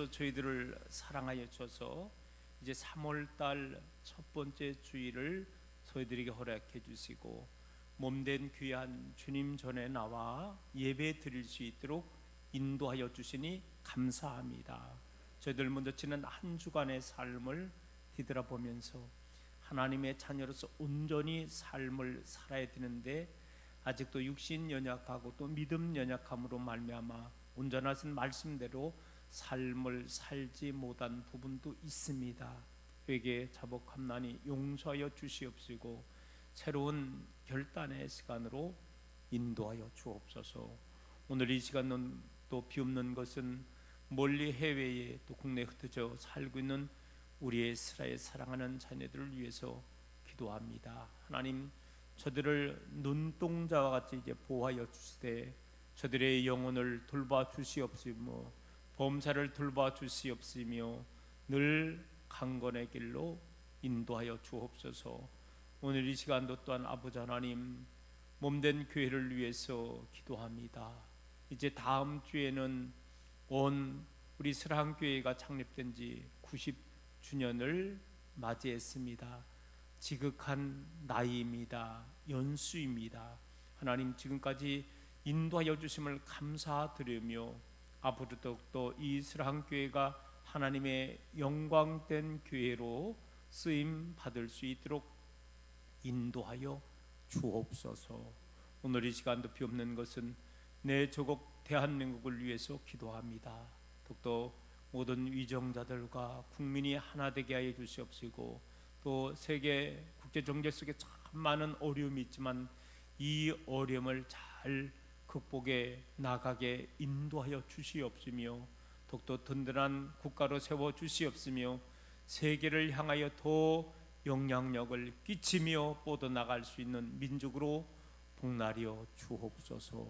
저희들을 사랑하여 주셔서 이제 3월달 첫 번째 주일을 저희들에게 허락해 주시고 몸된 귀한 주님 전에 나와 예배 드릴 수 있도록 인도하여 주시니 감사합니다. 저희들 먼저 지난 한 주간의 삶을 뒤돌아보면서 하나님의 자녀로서 온전히 삶을 살아야 되는데 아직도 육신 연약하고 또 믿음 연약함으로 말미암아 온전하신 말씀대로 삶을 살지 못한 부분도 있습니다. 회개 자복함나니 용서하여 주시옵시고 새로운 결단의 시간으로 인도하여 주옵소서. 오늘 이 시간은 또 비옵는 것은 멀리 해외에 또 국내에 흩어져 살고 있는 우리 이스라엘 사랑하는 자녀들을 위해서 기도합니다. 하나님, 저들을 눈동자와 같이 이제 보호하여 주시되 저들의 영혼을 돌봐 주시옵시며 범사를 돌봐 주시옵시며 늘 강건의 길로 인도하여 주옵소서. 오늘 이 시간도 또한 아버지 하나님, 몸된 교회를 위해서 기도합니다. 이제 다음 주에는 온 우리 사랑교회가 창립된 지 90주년을 맞이했습니다. 지극한 나이입니다. 연수입니다. 하나님, 지금까지 인도하여 주심을 감사드리며 앞으로 더욱더 이 사랑교회가 하나님의 영광된 교회로 쓰임 받을 수 있도록 인도하여 주옵소서. 오늘 이 시간도 비옵는 것은 내 조국 대한민국을 위해서 기도합니다. 더욱더 모든 위정자들과 국민이 하나 되게 하여 주시옵시고 또 세계 국제 정제 속에 참 많은 어려움이 있지만 이 어려움을 잘 극복해 나가게 인도하여 주시옵시며 더욱더 든든한 국가로 세워 주시옵시며 세계를 향하여 더 영향력을 끼치며 뻗어나갈 수 있는 민족으로 복날이여 주옵소서.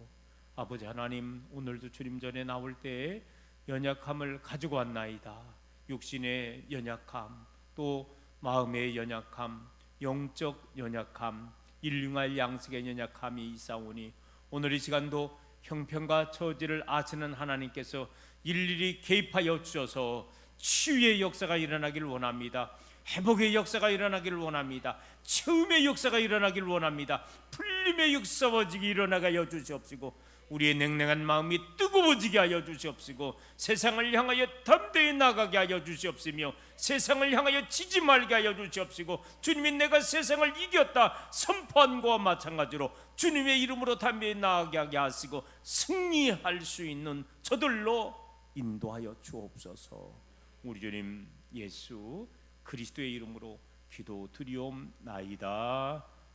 아버지 하나님, 오늘도 주님 전에 나올 때에 연약함을 가지고 왔나이다. 육신의 연약함, 또 마음의 연약함, 영적 연약함, 일용할 양식의 연약함이 있사오니 오늘 이 시간도 형편과 처지를 아시는 하나님께서 일일이 개입하여 주셔서 치유의 역사가 일어나기를 원합니다. 회복의 역사가 일어나기를 원합니다. 채움의 역사가 일어나기를 원합니다. 풀림의 역사가 일어나게 하여 주시옵시고 우리의 냉랭한 마음이 뜨거워지게 하여 주시옵시고 세상을 향하여 담대히 나가게 하여 주시옵시며 세상을 향하여 지지 말게 하여 주시옵시고 주님이 내가 세상을 이겼다 선포한 것과 마찬가지로 주님의 이름으로 담대히 나가게 하시고 승리할 수 있는 저들로 인도하여 주옵소서. 우리 주님 예수 그리스도의 이름으로 기도드리옵나이다.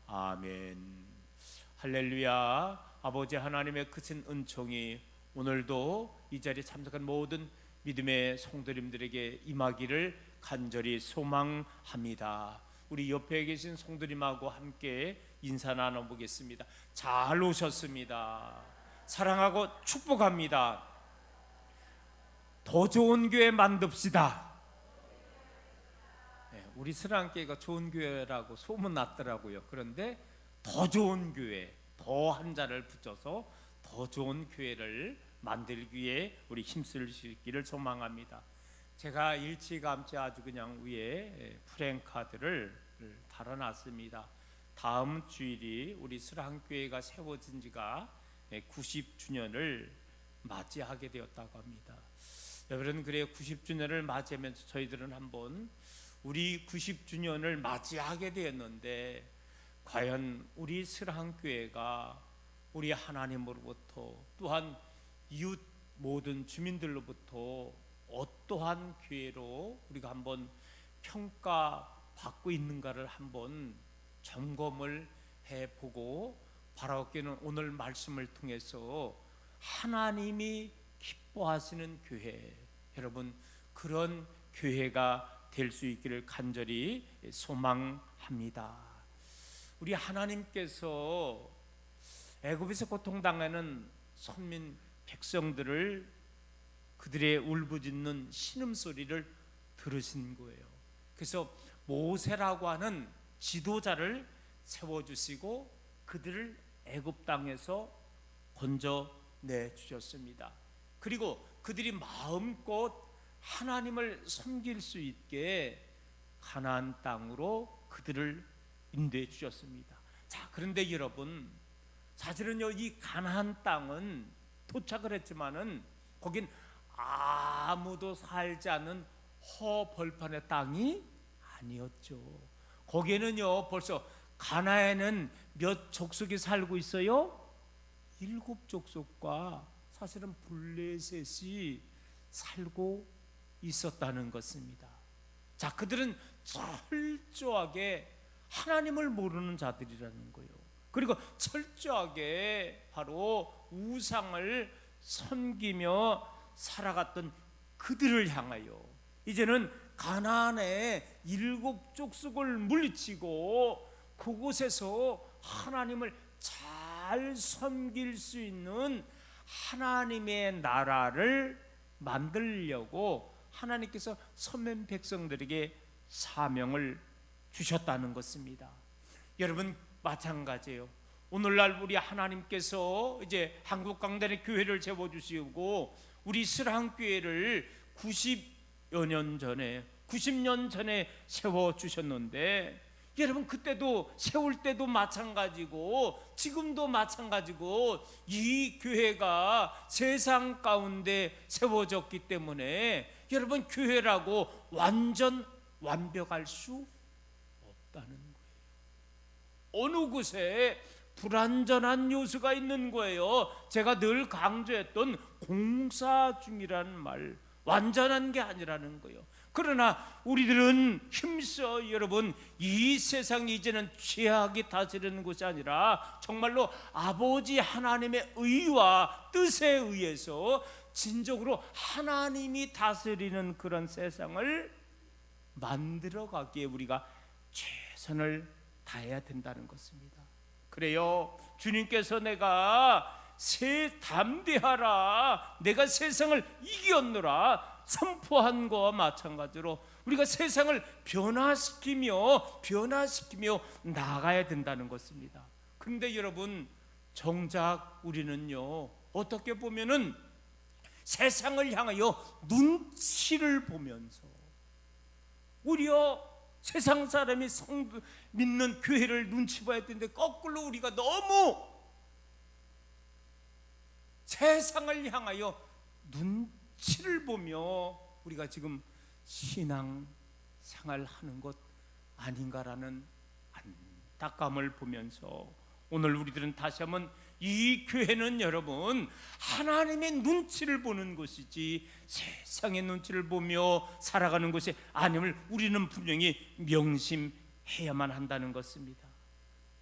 아멘. 할렐루야. 아버지 하나님의 크신 은총이 오늘도 이 자리에 참석한 모든 믿음의 성도님들에게 임하기를 간절히 소망합니다. 우리 옆에 계신 성도님하고 함께 인사 나눠보겠습니다. 잘 오셨습니다. 사랑하고 축복합니다. 더 좋은 교회 만듭시다. 우리 사랑교회가 좋은 교회라고 소문났더라고요. 그런데 더 좋은 교회, 더 한자를 붙여서 더 좋은 교회를 만들기 위해 우리 힘쓸 수 있기를 소망합니다. 제가 일찌감치 아주 그냥 위에 프랭카드를 달아놨습니다. 다음 주일이 우리 사랑교회가 세워진 지가 90주년을 맞이하게 되었다고 합니다. 여러분, 그래요. 90주년을 맞이하면서 저희들은 한번 우리 90주년을 맞이하게 되었는데 과연 우리 사랑교회가 우리 하나님으로부터 또한 이웃 모든 주민들로부터 어떠한 교회로 우리가 한번 평가받고 있는가를 한번 점검을 해보고 바라옵기는 오늘 말씀을 통해서 하나님이 기뻐하시는 교회, 여러분 그런 교회가 될 수 있기를 간절히 소망합니다. 우리 하나님께서 애굽에서 고통당하는 선민 백성들을 그들의 울부짖는 신음소리를 들으신 거예요. 그래서 모세라고 하는 지도자를 세워주시고 그들을 애굽 땅에서 건져내 주셨습니다. 그리고 그들이 마음껏 하나님을 섬길 수 있게 가나안 땅으로 그들을 인도해 주셨습니다. 자, 그런데 여러분, 사실은요, 이 가나안 땅은 도착을 했지만은 거긴 아무도 살지 않는 허벌판의 땅이 아니었죠. 거기에는요, 벌써 가나안에는 몇 족속이 살고 있어요? 7족속과 사실은 블레셋이 살고 있었다는 것입니다. 자, 그들은 철저하게 하나님을 모르는 자들이라는 거예요. 그리고 철저하게 바로 우상을 섬기며 살아갔던 그들을 향하여 이제는 가나안의 7족속을 물리치고 그곳에서 하나님을 잘 섬길 수 있는 하나님의 나라를 만들려고 하나님께서 선민 백성들에게 사명을 주셨다는 것입니다. 여러분, 마찬가지예요. 오늘날 우리 하나님께서 이제 한국강단의 교회를 세워주시고 우리 스랑교회를 90년 전에 세워주셨는데, 여러분, 그때도 세울 때도 마찬가지고 지금도 마찬가지고 이 교회가 세상 가운데 세워졌기 때문에 여러분, 교회라고 완벽할 수 없다는 거예요. 어느 곳에 불완전한 요소가 있는 거예요. 제가 늘 강조했던 공사 중이라는 말, 완전한 게 아니라는 거예요. 그러나 우리들은 힘써 여러분, 이 세상이 이제는 죄악이 다스리는 것이 아니라 정말로 아버지 하나님의 의와 뜻에 의해서 진정으로 하나님이 다스리는 그런 세상을 만들어가기에 우리가 최선을 다해야 된다는 것입니다. 그래요, 주님께서 내가 담대하라, 내가 세상을 이겼노라 선포한 것과 마찬가지로 우리가 세상을 변화시키며 나가야 된다는 것입니다. 그런데 여러분, 정작 우리는요, 어떻게 보면은 세상을 향하여 눈치를 보면서 오히려 세상 사람이 믿는 교회를 눈치 봐야 되는데 거꾸로 우리가 너무 세상을 향하여 눈치를 보며 우리가 지금 신앙 생활하는 것 아닌가라는 안타까움을 보면서 오늘 우리들은 다시 한번 이 교회는 여러분 하나님의 눈치를 보는 곳이지 세상의 눈치를 보며 살아가는 것이 아님을 우리는 분명히 명심해야만 한다는 것입니다.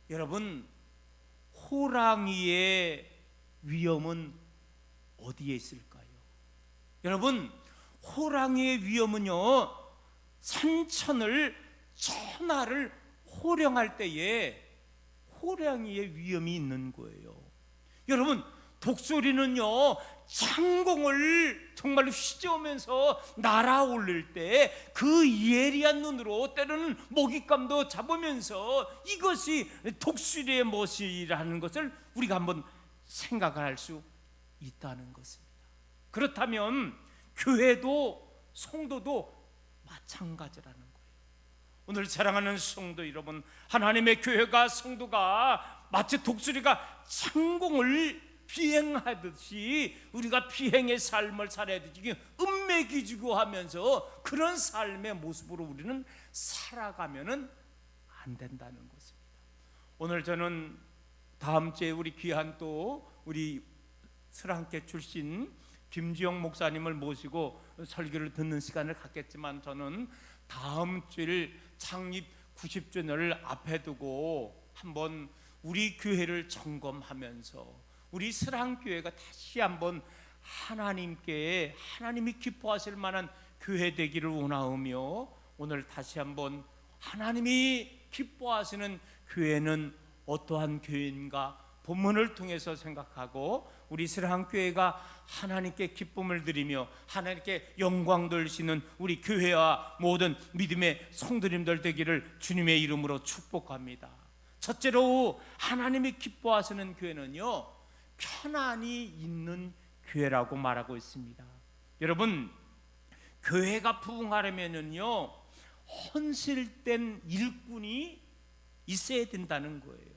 여러분, 호랑이의 위험은 어디에 있을까요? 여러분, 호랑이의 위험은요, 천하를 호령할 때에 호랑이의 위험이 있는 거예요. 여러분, 독수리는요, 창공을 정말로 휘저으면서 날아올릴 때 그 예리한 눈으로 때로는 먹잇감도 잡으면서 이것이 독수리의 멋이라는 것을 우리가 한번 생각할 수 있다는 것입니다. 그렇다면 교회도 성도도 마찬가지라는 거예요. 오늘 사랑하는 성도 여러분, 하나님의 교회가 성도가 마치 독수리가 창공을 비행하듯이 우리가 비행의 삶을 살아야 되지, 음매기지고 하면서 그런 삶의 모습으로 우리는 살아가면은 안 된다는 것입니다. 오늘 저는 다음 주에 우리 귀한 또 우리 설한계 출신 김지영 목사님을 모시고 설교를 듣는 시간을 갖겠지만, 저는 다음 주일 창립 90주년을 앞에 두고 한번 우리 교회를 점검하면서 우리 스랑교회가 다시 한번 하나님이 기뻐하실 만한 교회 되기를 원하오며, 오늘 다시 한번 하나님이 기뻐하시는 교회는 어떠한 교회인가 본문을 통해서 생각하고 우리 스랑교회가 하나님께 기쁨을 드리며 하나님께 영광 돌리시는 우리 교회와 모든 믿음의 성도님들 되기를 주님의 이름으로 축복합니다. 첫째로 하나님이 기뻐하시는 교회는요, 편안이 있는 교회라고 말하고 있습니다. 여러분, 교회가 부흥하려면은요, 헌신된 일꾼이 있어야 된다는 거예요.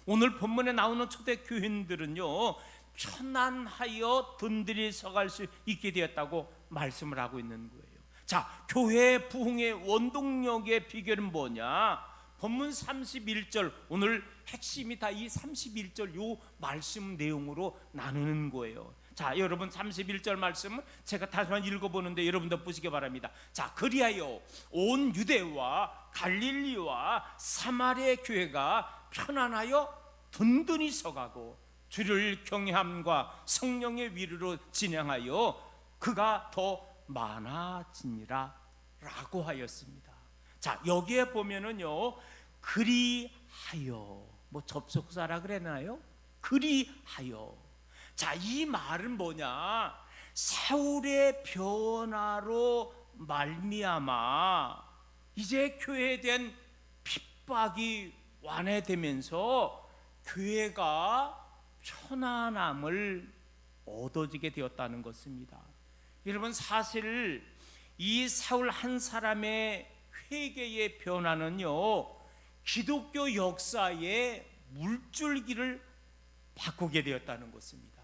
오늘 본문에 나오는 초대 교인들은요, 편안하여 든든히 서갈 수 있게 되었다고 말씀을 하고 있는 거예요. 자, 교회 부흥의 원동력의 비결은 뭐냐? 본문 31절, 오늘 핵심이 다 이 31절 요 말씀 내용으로 나누는 거예요. 자, 여러분 31절 말씀을 제가 다시 한번 읽어보는데 여러분도 보시기 바랍니다. 자, 그리하여 온 유대와 갈릴리와 사마리아 교회가 편안하여 든든히 서가고 주를 경외함과 성령의 위로로 진행하여 그가 더 많아지니라 라고 하였습니다. 자, 여기에 보면은요, 그리하여, 뭐 접속사라 그랬나요? 그리하여. 자, 이 말은 뭐냐? 사울의 변화로 말미암아 이제 교회에 대한 핍박이 완화되면서 교회가 편안함을 얻어지게 되었다는 것입니다. 여러분, 사실 이 사울 한 사람의 회개의 변화는요, 기독교 역사의 물줄기를 바꾸게 되었다는 것입니다.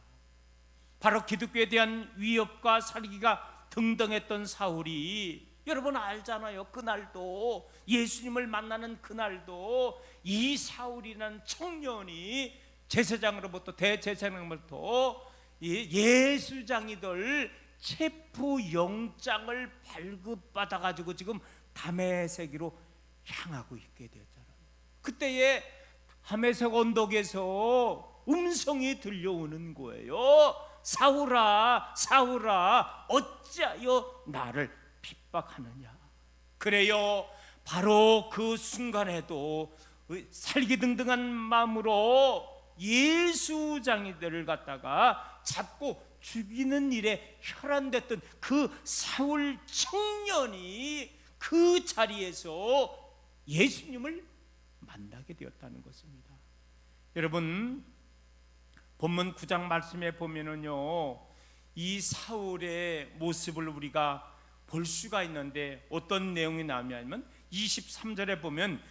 바로 기독교에 대한 위협과 살기가 등등했던 사울이, 여러분 알잖아요. 그날도, 예수님을 만나는 그날도 이 사울이라는 청년이 제사장으로부터, 대제사장으로부터 예수장이들 체포영장을 발급받아가지고 지금 다메섹으로 향하고 있게 되었잖아요. 그때에 다메섹 언덕에서 음성이 들려오는 거예요. 사울아, 사울아, 어찌하여 나를 핍박하느냐. 그래요, 바로 그 순간에도 살기등등한 마음으로 예수장이들을 갖다가 잡고 죽이는 일에 혈안됐던 그 사울 청년이 그 자리에서 예수님을 만나게 되었다는 것입니다. 여러분, 본문 9장 말씀에 보면은요, 이 사울의 모습을 우리가 볼 수가 있는데 어떤 내용이 나오냐면 23절에 보면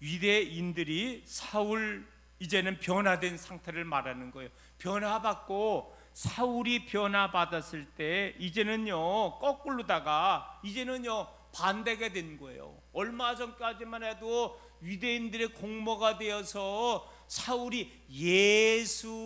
유대인들이 사울 이제는 변화된 상태를 말하는 거예요. 변화받고 사울이 변화받았을 때 이제는요, 거꾸로다가 이제는요 반대가 된 거예요. 얼마 전까지만 해도 유대인들의 공모가 되어서 사울이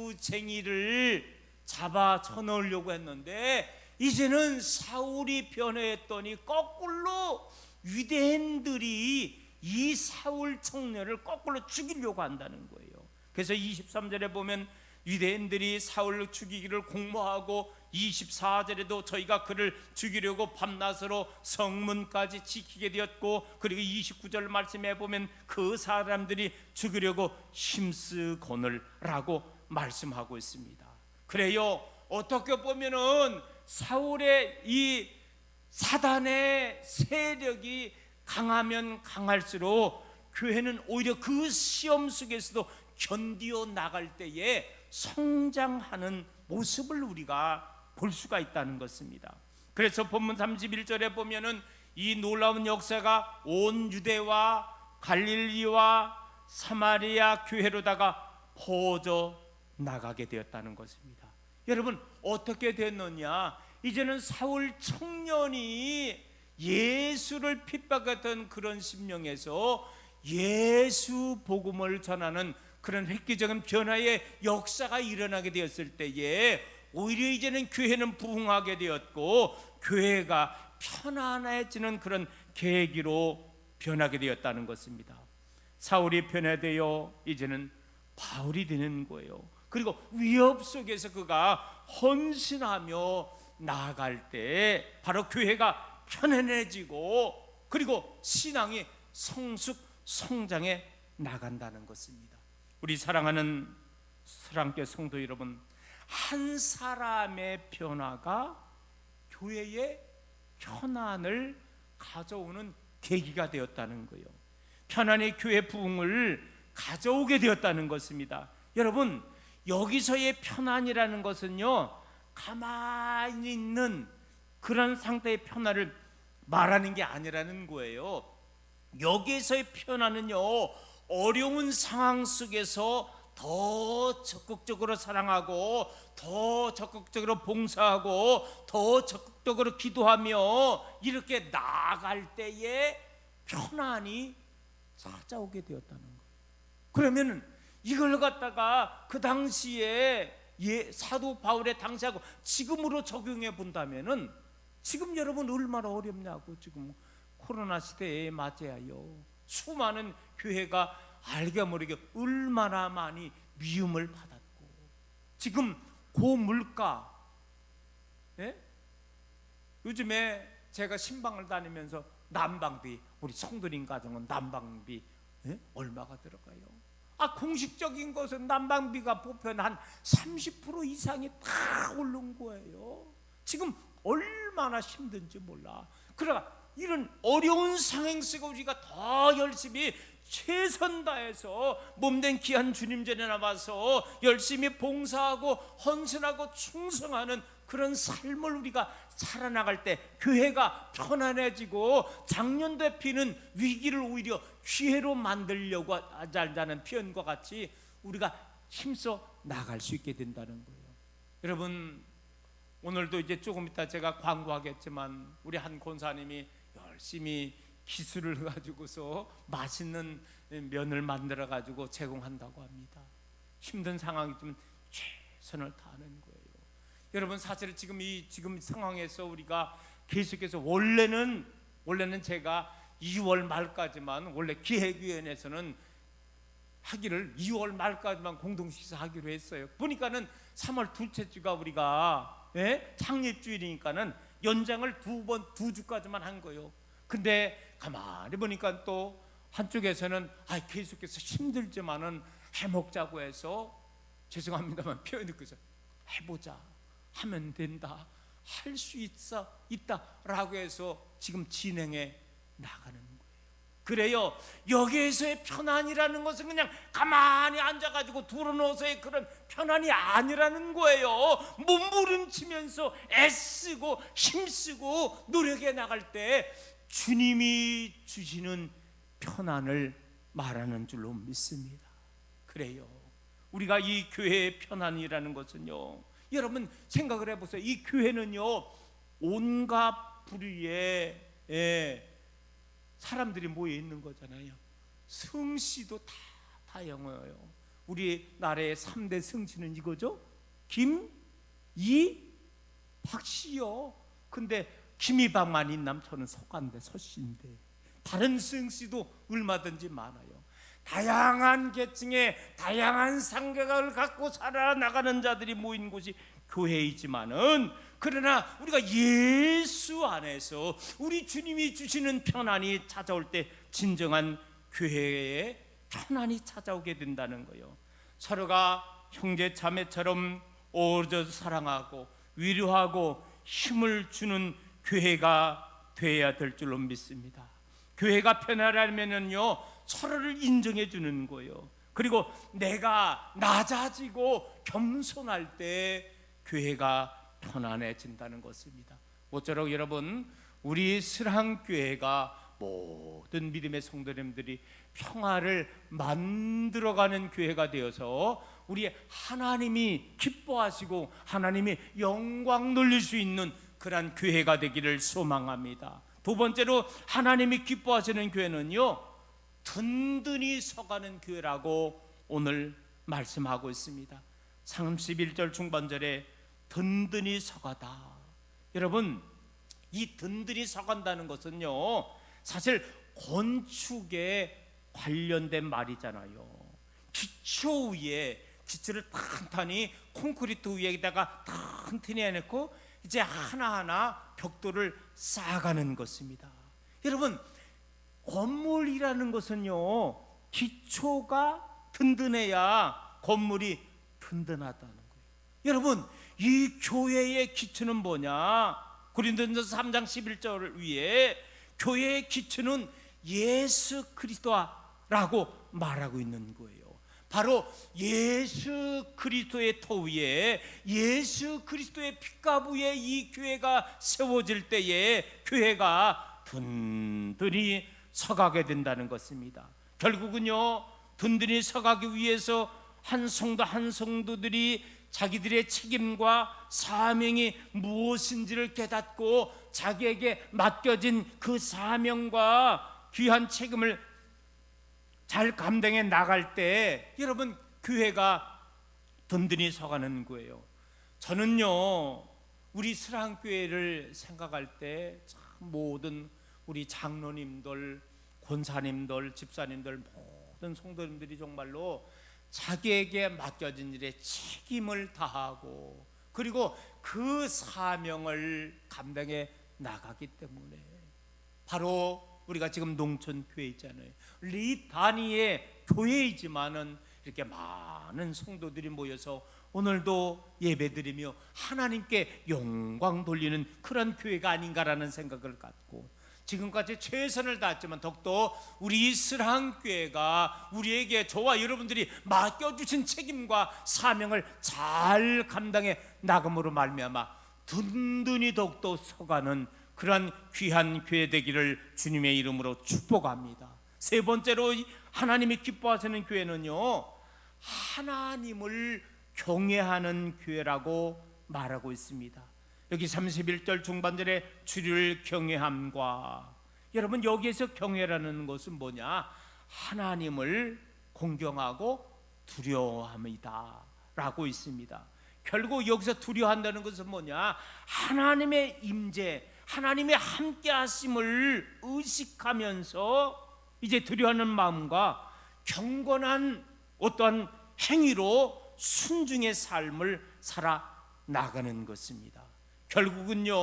예수쟁이를 잡아 쳐넣으려고 했는데 이제는 사울이 변화했더니 거꾸로 유대인들이 이 사울 청년을 거꾸로 죽이려고 한다는 거예요. 그래서 23절에 보면 유대인들이 사울을 죽이기를 공모하고 24절에도 저희가 그를 죽이려고 밤낮으로 성문까지 지키게 되었고, 그리고 29절 말씀에 보면 그 사람들이 죽이려고 힘쓰거늘 라고 말씀하고 있습니다. 그래요, 어떻게 보면은 사울의 이 사단의 세력이 강하면 강할수록 교회는 오히려 그 시험 속에서도 견디어 나갈 때에 성장하는 모습을 우리가 볼 수가 있다는 것입니다. 그래서 본문 31절에 보면은 이 놀라운 역사가 온 유대와 갈릴리와 사마리아 교회로다가 퍼져 나가게 되었다는 것입니다. 여러분, 어떻게 됐느냐? 이제는 사울 청년이 예수를 핍박했던 그런 심령에서 예수 복음을 전하는 그런 획기적인 변화의 역사가 일어나게 되었을 때에 오히려 이제는 교회는 부흥하게 되었고 교회가 편안해지는 그런 계기로 변하게 되었다는 것입니다. 사울이 변화되어 이제는 바울이 되는 거예요. 그리고 위협 속에서 그가 헌신하며 나아갈 때 바로 교회가 편안해지고 그리고 신앙이 성숙 성장해 나간다는 것입니다. 우리 사랑하는 사랑교회 성도 여러분, 한 사람의 변화가 교회의 편안을 가져오는 계기가 되었다는 거예요. 편안의 교회 부흥을 가져오게 되었다는 것입니다. 여러분, 여기서의 편안이라는 것은요, 가만히 있는 그런 상태의 편안을 말하는 게 아니라는 거예요. 여기에서의 편안은요, 어려운 상황 속에서 더 적극적으로 사랑하고, 더 적극적으로 봉사하고, 더 적극적으로 기도하며 이렇게 나아갈 때에 편안이 찾아오게 되었다는 거예요. 그러면 이걸 갖다가 그 당시에 사도 바울의 당시하고 지금으로 적용해 본다면은, 지금 여러분 얼마나 어렵냐고. 지금 코로나 시대에 맞이하여 수많은 교회가 알게 모르게 얼마나 많이 미움을 받았고, 지금 고물가, 요즘에 제가 신방을 다니면서 난방비, 우리 성도님 가정은 난방비 얼마가 들어가요? 공식적인 것은 난방비가 보편 한 30% 이상이 다 오른 거예요. 지금 얼마나 힘든지 몰라. 그러나 이런 어려운 상황 속에 우리가 더 열심히 최선 다해서 몸된 귀한 주님 전에 나와서 열심히 봉사하고 헌신하고 충성하는 그런 삶을 우리가 살아나갈 때 교회가 편안해지고 작년도에 피는 위기를 오히려 기회로 만들려고 하자는 표현과 같이 우리가 힘써 나갈 수 있게 된다는 거예요. 여러분, 오늘도 이제 조금 이따 제가 광고하겠지만 우리 한 권사님이 열심히 기술을 가지고서 맛있는 면을 만들어 가지고 제공한다고 합니다. 힘든 상황이지만 최선을 다하는 거예요. 여러분, 사실 지금 상황에서 우리가 계속해서 원래는 제가 2월 말까지만, 원래 기획위원회에서는 하기를 2월 말까지만 공동식사 하기로 했어요. 보니까는 3월 둘째 주가 우리가 창립주일이니까는 연장을 두 주까지만 한 거예요. 근데 가만히 보니까 또 한쪽에서는 계속해서 힘들지만은 해먹자고 해서, 죄송합니다만 표현을 그래서 해보자, 하면 된다, 할 수 있다라고 해서 지금 진행해 나가는 거예요. 그래요, 여기에서의 편안이라는 것은 그냥 가만히 앉아가지고 둘러놓아서의 그런 편안이 아니라는 거예요. 몸부림치면서 애쓰고 힘쓰고 노력해 나갈 때 주님이 주시는 편안을 말하는 줄로 믿습니다. 그래요, 우리가 이 교회의 편안이라는 것은요, 여러분 생각을 해보세요. 이 교회는요, 온갖 부류의 사람들이 모여 있는 거잖아요. 성씨도 다 다양해요. 우리 나라의 3대 성씨는 이거죠. 김, 이, 박씨요. 근데 김이박만 있나면 저는 서간대, 서씨인데, 다른 성씨도 얼마든지 많아요. 다양한 계층의 다양한 상계를 갖고 살아나가는 자들이 모인 곳이 교회이지만은, 그러나 우리가 예수 안에서 우리 주님이 주시는 편안이 찾아올 때 진정한 교회의 편안이 찾아오게 된다는 거예요. 서로가 형제 자매처럼 어우러져 사랑하고 위로하고 힘을 주는 교회가 되어야 될 줄로 믿습니다. 교회가 편안하면은요, 서로를 인정해 주는 거예요. 그리고 내가 낮아지고 겸손할 때 교회가 편안해진다는 것입니다. 모쪼록 여러분, 우리 슬항교회가 모든 믿음의 성도님들이 평화를 만들어가는 교회가 되어서 우리 하나님이 기뻐하시고 하나님이 영광 돌릴 수 있는 그러한 교회가 되기를 소망합니다. 두 번째로 하나님이 기뻐하시는 교회는요, 든든히 서가는 교회라고 오늘 말씀하고 있습니다. 31절 중반절에 든든히 서가다. 여러분, 이 든든히 서간다는 것은요, 사실 건축에 관련된 말이잖아요. 기초 위에, 기초를 탄탄히 콘크리트 위에다가 튼튼히 해놓고 이제 하나하나 벽돌을 쌓아가는 것입니다. 여러분, 건물이라는 것은요, 기초가 든든해야 건물이 든든하다는 거예요. 여러분, 이 교회의 기초는 뭐냐? 고린도전서 3장 11절 위에 교회의 기초는 예수 그리스도라고 말하고 있는 거예요. 바로 예수 그리스도의 터 위에, 예수 그리스도의 피값 위에 이 교회가 세워질 때에 교회가 든든히 서가게 된다는 것입니다. 결국은요, 든든히 서가기 위해서 한 성도 한 성도들이 자기들의 책임과 사명이 무엇인지를 깨닫고 자기에게 맡겨진 그 사명과 귀한 책임을 잘 감당해 나갈 때 여러분, 교회가 든든히 서가는 거예요. 저는요, 우리 스랑교회를 생각할 때 참 모든 우리 장로님들, 권사님들, 집사님들, 모든 성도님들이 정말로 자기에게 맡겨진 일에 책임을 다하고 그리고 그 사명을 감당해 나가기 때문에, 바로 우리가 지금 농촌 교회 있잖아요. 리 단위의 교회이지만은 이렇게 많은 성도들이 모여서 오늘도 예배드리며 하나님께 영광 돌리는 그런 교회가 아닌가라는 생각을 갖고, 지금까지 최선을 다했지만 더욱더 우리 스랑교회가 우리에게, 저와 여러분들이 맡겨주신 책임과 사명을 잘 감당해 나감으로 말미암아 든든히 더욱더 서가는 그러한 귀한 교회 되기를 주님의 이름으로 축복합니다. 세 번째로 하나님이 기뻐하시는 교회는요, 하나님을 경외하는 교회라고 말하고 있습니다. 여기 31절 중반절에 주를 경외함과, 여러분 여기에서 경외라는 것은 뭐냐? 하나님을 공경하고 두려워함이다 라고 있습니다. 결국 여기서 두려워한다는 것은 뭐냐? 하나님의 임재, 하나님의 함께 하심을 의식하면서 이제 두려워하는 마음과 경건한 어떠한 행위로 순종의 삶을 살아 나가는 것입니다. 결국은요,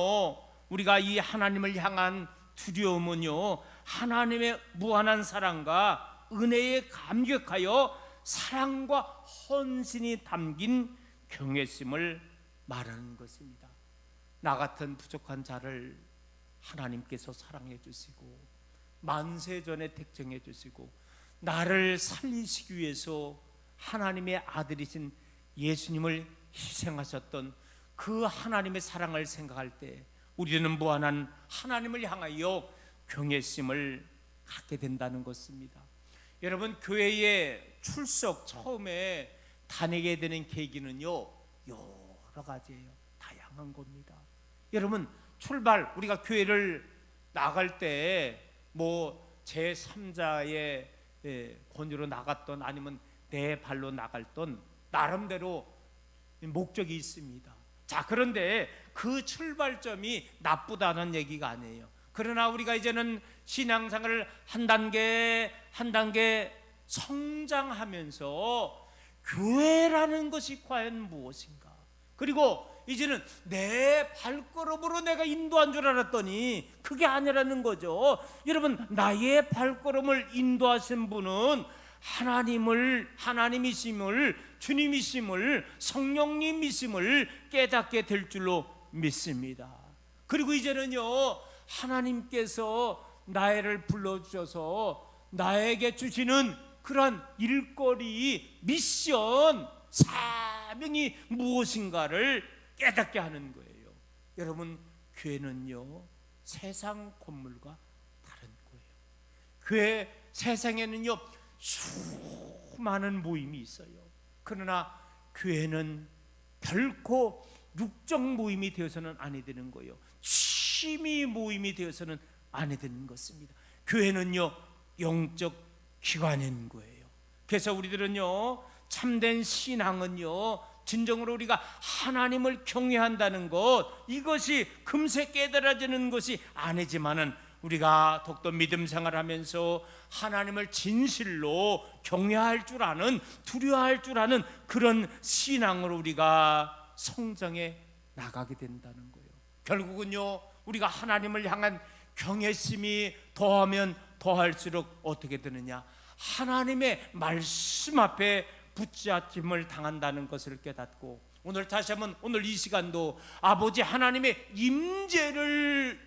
우리가 이 하나님을 향한 두려움은요, 하나님의 무한한 사랑과 은혜에 감격하여 사랑과 헌신이 담긴 경외심을 말하는 것입니다. 나 같은 부족한 자를 하나님께서 사랑해 주시고 만세전에 택정해 주시고 나를 살리시기 위해서 하나님의 아들이신 예수님을 희생하셨던 그 하나님의 사랑을 생각할 때 우리는 무한한 하나님을 향하여 경외심을 갖게 된다는 것입니다. 여러분, 교회에 출석 처음에 다니게 되는 계기는요, 여러 가지예요. 다양한 겁니다. 여러분, 출발, 우리가 교회를 나갈 때 뭐 제3자의 권유로 나갔던 아니면 내 발로 나갔던 나름대로 목적이 있습니다. 자, 그런데 그 출발점이 나쁘다는 얘기가 아니에요. 그러나 우리가 이제는 신앙생활을 한 단계 한 단계 성장하면서 교회라는 것이 과연 무엇인가, 그리고 이제는 내 발걸음으로 내가 인도한 줄 알았더니 그게 아니라는 거죠. 여러분, 나의 발걸음을 인도하신 분은 하나님이심을, 주님이심을, 성령님이심을 깨닫게 될 줄로 믿습니다. 그리고 이제는요, 하나님께서 나를 불러주셔서 나에게 주시는 그런 일거리, 미션, 사명이 무엇인가를 깨닫게 하는 거예요. 여러분, 교회는요, 세상 건물과 다른 거예요. 교회, 세상에는요 수많은 모임이 있어요. 그러나 교회는 결코 육적 모임이 되어서는 아니 되는 거예요. 취미 모임이 되어서는 아니 되는 것입니다. 교회는요 영적 기관인 거예요. 그래서 우리들은요, 참된 신앙은요, 진정으로 우리가 하나님을 경외한다는 것, 이것이 금세 깨달아지는 것이 아니지만은 우리가 더욱더 믿음 생활하면서 하나님을 진실로 경외할 줄 아는, 두려워할 줄 아는 그런 신앙으로 우리가 성장해 나가게 된다는 거예요. 결국은요, 우리가 하나님을 향한 경외심이 더하면 더할수록 어떻게 되느냐? 하나님의 말씀 앞에 붙잡힘을 당한다는 것을 깨닫고, 오늘 다시 한번, 오늘 이 시간도 아버지 하나님의 임재를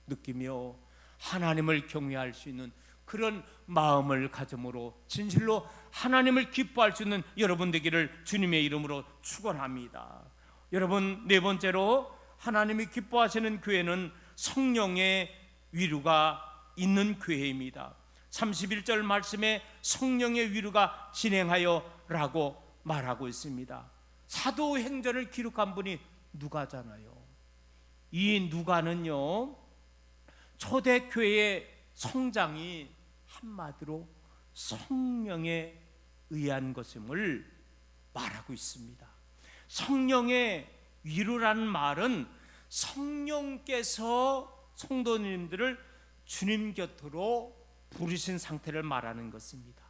느끼며 하나님을 경외할 수 있는 그런 마음을 가짐으로 진실로 하나님을 기뻐할 수 있는 여러분 되기를 주님의 이름으로 축원합니다. 여러분, 네 번째로 하나님이 기뻐하시는 교회는 성령의 위로가 있는 교회입니다. 31절 말씀에 성령의 위로가 진행하여 라고 말하고 있습니다. 사도행전을 기록한 분이 누가잖아요. 이 누가는요, 초대교회의 성장이 한마디로 성령에 의한 것임을 말하고 있습니다. 성령의 위로라는 말은 성령께서 성도님들을 주님 곁으로 부르신 상태를 말하는 것입니다.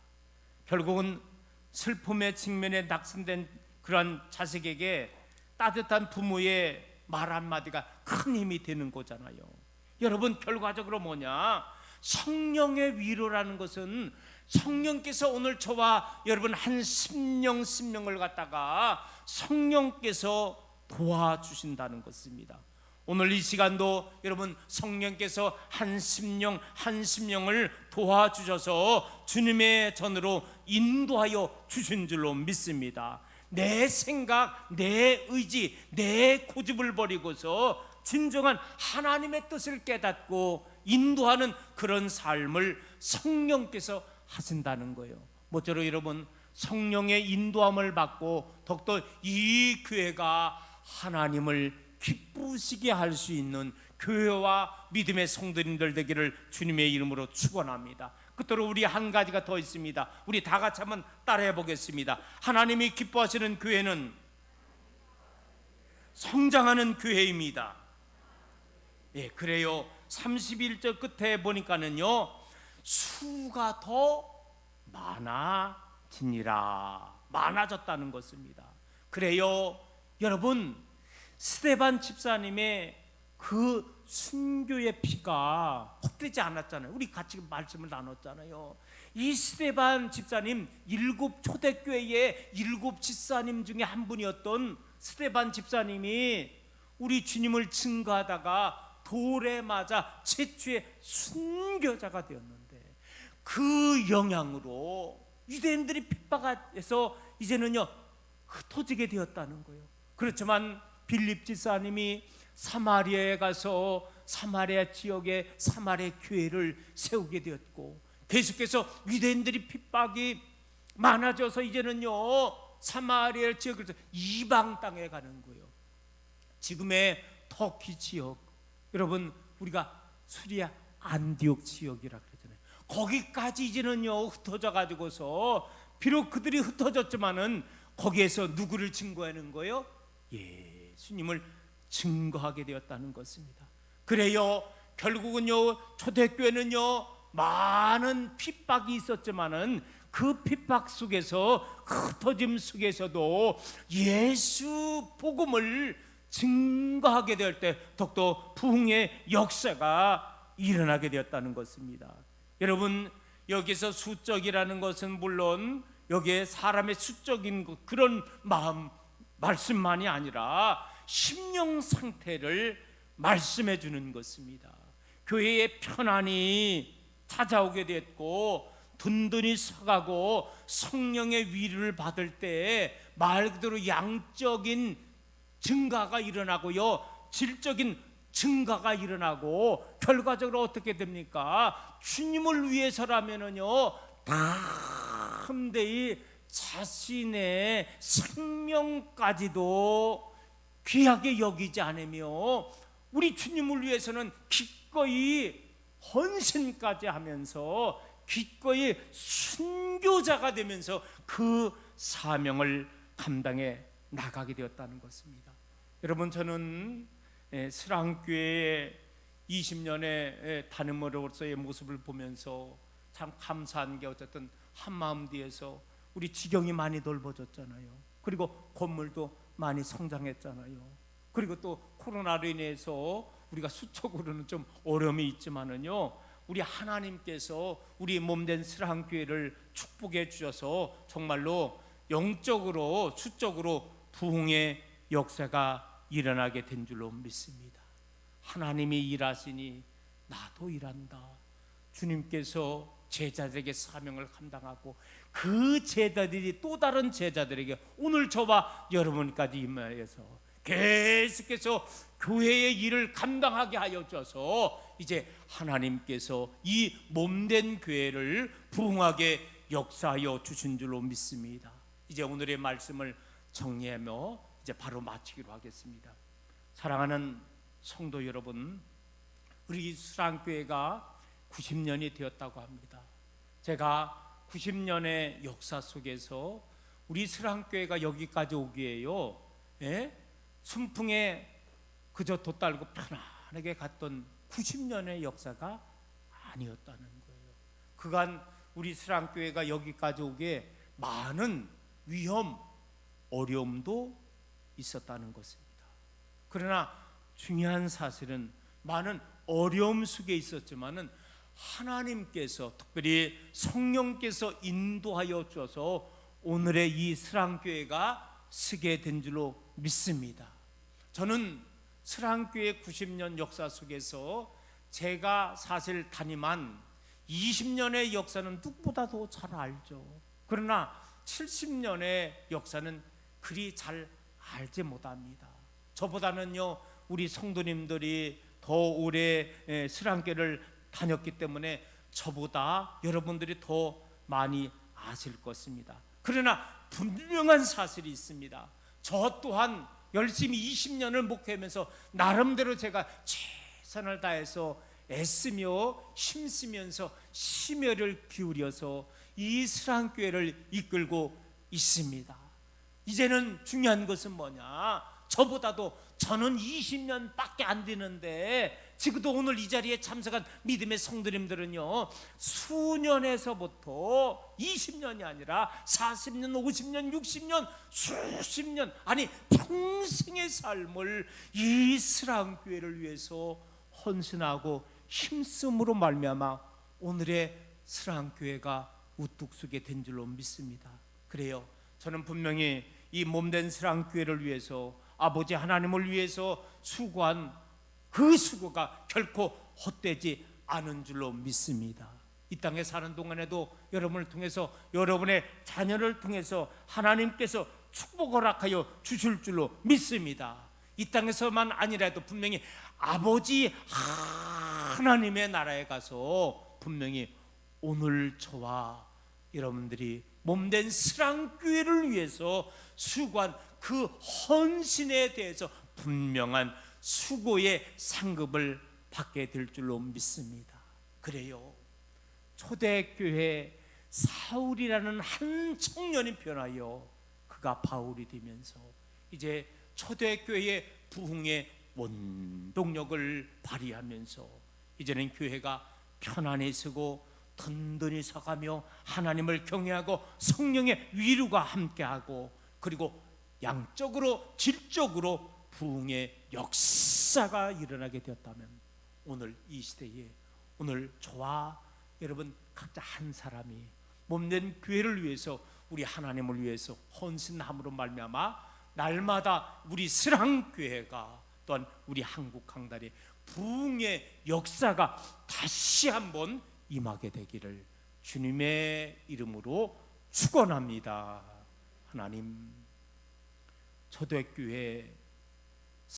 결국은 슬픔의 측면에 낙선된 그런 자식에게 따뜻한 부모의 말 한마디가 큰 힘이 되는 거잖아요. 여러분, 결과적으로 뭐냐? 성령의 위로라는 것은 성령께서 오늘 저와 여러분 한 심령을 갖다가 성령께서 도와주신다는 것입니다. 오늘 이 시간도 여러분 성령께서 한 심령을 도와주셔서 주님의 전으로 인도하여 주신 줄로 믿습니다. 내 생각, 내 의지, 내 고집을 버리고서 진정한 하나님의 뜻을 깨닫고 인도하는 그런 삶을 성령께서 하신다는 거예요. 모쪼록 여러분 성령의 인도함을 받고 더욱더 이 교회가 하나님을 기쁘시게 할 수 있는 교회와 믿음의 성도님들 되기를 주님의 이름으로 축원합니다. 끝으로 우리 한 가지가 더 있습니다. 우리 다 같이 한번 따라해 보겠습니다. 하나님이 기뻐하시는 교회는 성장하는 교회입니다. 예, 그래요. 31절 끝에 보니까는요, 수가 더 많아졌다는 것입니다. 그래요, 여러분, 스데반 집사님의 그 순교의 피가 헛되지 않았잖아요. 우리 같이 말씀을 나눴잖아요. 이 스데반 집사님, 7 초대교회의 7 집사님 중에 한 분이었던 스데반 집사님이 우리 주님을 증거하다가 돌에 맞아 최초의 순교자가 되었는데, 그 영향으로 유대인들이 핍박해서 이제는요 흩어지게 되었다는 거예요. 그렇지만 빌립 집사님이 사마리아에 가서 사마리아 지역에 사마리아 교회를 세우게 되었고, 계속해서 유대인들이 핍박이 많아져서 이제는요 사마리아 지역에서 이방 땅에 가는 거예요. 지금의 터키 지역, 여러분 우리가 수리아 안디옥 지역이라 그러잖아요. 거기까지 이제는요 흩어져 가지고서 비록 그들이 흩어졌지만은 거기에서 누구를 증거하는 거예요? 예수님을 증거하게 되었다는 것입니다. 그래요, 결국은요 초대교회는요 많은 핍박이 있었지만은 그 핍박 속에서, 흩어짐 속에서도 예수 복음을 증거하게 될 때 더욱더 부흥의 역사가 일어나게 되었다는 것입니다. 여러분, 여기서 수적이라는 것은 물론 여기에 사람의 수적인 그런 말씀만이 아니라 심령 상태를 말씀해 주는 것입니다. 교회의 편안이 찾아오게 됐고 든든히 서가고 성령의 위로를 받을 때 말 그대로 양적인 증가가 일어나고요, 질적인 증가가 일어나고, 결과적으로 어떻게 됩니까? 주님을 위해서라면은요 담대히 자신의 생명까지도 귀하게 여기지 않으며 우리 주님을 위해서는 기꺼이 헌신까지 하면서 기꺼이 순교자가 되면서 그 사명을 감당해 나가게 되었다는 것입니다. 여러분, 저는 스랑교회의 20년의 담임으로서의 모습을 보면서 참 감사한 게, 어쨌든 한마음 뒤에서 우리 지경이 많이 넓어졌잖아요. 그리고 건물도 많이 성장했잖아요. 그리고 또 코로나로 인해서 우리가 수적으로는 좀 어려움이 있지만은요, 우리 하나님께서 우리 몸된 스랑교회를 축복해 주셔서 정말로 영적으로 수적으로 부흥의 역사가 일어나게 된 줄로 믿습니다. 하나님이 일하시니 나도 일한다. 주님께서 제자들에게 사명을 감당하고 그 제자들이 또 다른 제자들에게 오늘 저와 여러분까지 임하여서 계속해서 교회의 일을 감당하게 하여 줘서 이제 하나님께서 이 몸된 교회를 부흥하게 역사하여 주신 줄로 믿습니다. 이제 오늘의 말씀을 정리하며 이제 바로 마치기로 하겠습니다. 사랑하는 성도 여러분, 우리 수랑교회가 90년이 되었다고 합니다. 제가 90년의 역사 속에서 우리 수랑교회가 여기까지 오기에요, 순풍에 그저 돛달고 편안하게 갔던 90년의 역사가 아니었다는 거예요. 그간 우리 수랑교회가 여기까지 오기에 많은 위험, 어려움도 있었다는 것입니다. 그러나 중요한 사실은 많은 어려움 속에 있었지만은 하나님께서 특별히 성령께서 인도하여 주셔서 오늘의 이 수랑교회가 서게 된 줄로 믿습니다. 저는 수랑교회 90년 역사 속에서 제가 사실 담임한 20년의 역사는 누구보다도 잘 알죠. 그러나 70년의 역사는 그리 잘 알지 못합니다. 저보다는요 우리 성도님들이 더 오래 수랑교회를 다녔기 때문에 저보다 여러분들이 더 많이 아실 것입니다. 그러나 분명한 사실이 있습니다. 저 또한 열심히 20년을 목회하면서 나름대로 제가 최선을 다해서 애쓰며 힘쓰면서 심혈을 기울여서 이 수랑교회를 이끌고 있습니다. 이제는 중요한 것은 뭐냐, 저보다도 저는 20년밖에 안 되는데 지금도 오늘 이 자리에 참석한 믿음의 성도님들은요 수년에서부터 20년이 아니라 40년, 50년, 60년, 수십 년, 아니 평생의 삶을 이 수랑교회를 위해서 헌신하고 힘쓰므로 말미암아 오늘의 수랑교회가 우뚝 서게 된 줄로 믿습니다. 그래요, 저는 분명히 이 몸된 수랑교회를 위해서 아버지 하나님을 위해서 수고한 그 수고가 결코 헛되지 않은 줄로 믿습니다. 이 땅에 사는 동안에도 여러분을 통해서, 여러분의 자녀를 통해서 하나님께서 축복 허락하여 주실 줄로 믿습니다. 이 땅에서만 아니라도 분명히 아버지 하나님의 나라에 가서 분명히 오늘 저와 여러분들이 몸된 수랑교회를 위해서 수고한 그 헌신에 대해서 분명한 수고의 상급을 받게 될 줄로 믿습니다. 그래요, 초대교회 사울이라는 한 청년이 변하여 그가 바울이 되면서 이제 초대교회의 부흥의 원동력을 발휘하면서 이제는 교회가 편안히 서고 든든히 서가며 하나님을 경외하고 성령의 위로가 함께하고 그리고 양적으로 질적으로 부흥의 역사가 일어나게 되었다면 오늘 이 시대에 오늘 저와 여러분 각자 한 사람이 몸된 교회를 위해서 우리 하나님을 위해서 헌신함으로 말미암아 날마다 우리 수랑교회가 또한 우리 한국 강단의 부흥의 역사가 다시 한번 임하게 되기를 주님의 이름으로 축원합니다. 하나님, 초대교회